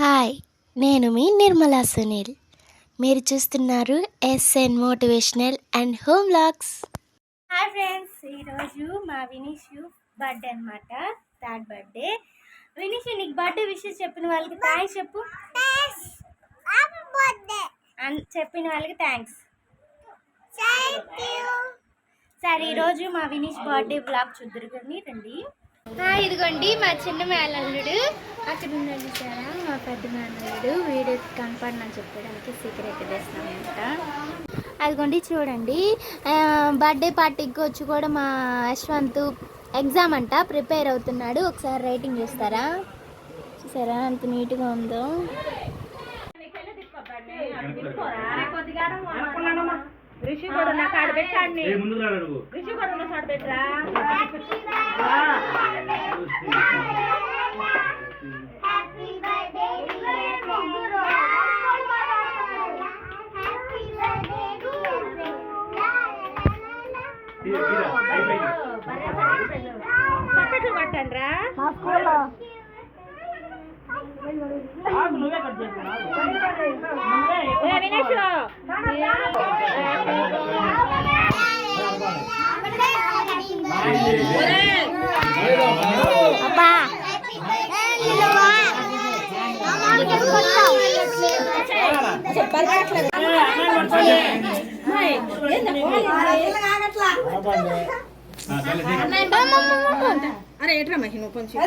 Hi, నేను మీ నిర్మలా సునీల్. మీరు చూస్తున్నారు SN motivational and home vlogs. Hi friends, ఈరోజు మా వినీష్ బర్త్డే అనమాట, థర్డ్ బర్త్డే. వినీష్, నీకు బర్త్డే విషెస్ చెప్పిన వాళ్ళకి థ్యాంక్స్ చెప్పు. చెప్పిన వాళ్ళకి థ్యాంక్స్. సరే, ఈరోజు మా వినీష్ బర్త్డే బ్లాగ్ చూద్దరు కానీ రండి. ఇదిగోండి మా చిన్న మేనల్లుడు, అక్కడ ఉన్నాడు చూసారా మా పెద్ద మేనల్లుడు. వీడియో కనపడనని చెప్పడానికి సీక్రెట్ చేస్తామంట. అదిగోండి చూడండి, బర్త్డే పార్టీకి వచ్చి కూడా మా యశ్వంత్ ఎగ్జామ్ అంట ప్రిపేర్ అవుతున్నాడు. ఒకసారి రైటింగ్ చూస్తారా, చూసారా ఎంత నీట్గా ఉందో. ఋషి కూడా నా కాడ పెట్టండి, ఋషి కూడా నా కాడ పెట్టరా. చప్పట్లు పట్టండి రా. నువ్వే కట్ అరే ఎట్రా మహి నువ్వు కొంచెం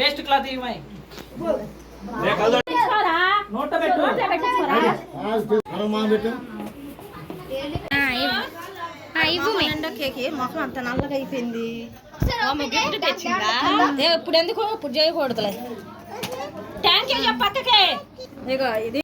వేస్ట్ క్లాత్ మొహం అంత నల్లగా అయిపోయింది. ఇప్పుడు ఎందుకు ఇప్పుడు చేయకూడదులే. థ్యాంక్ యూ పక్కకే. ఇగో ఇది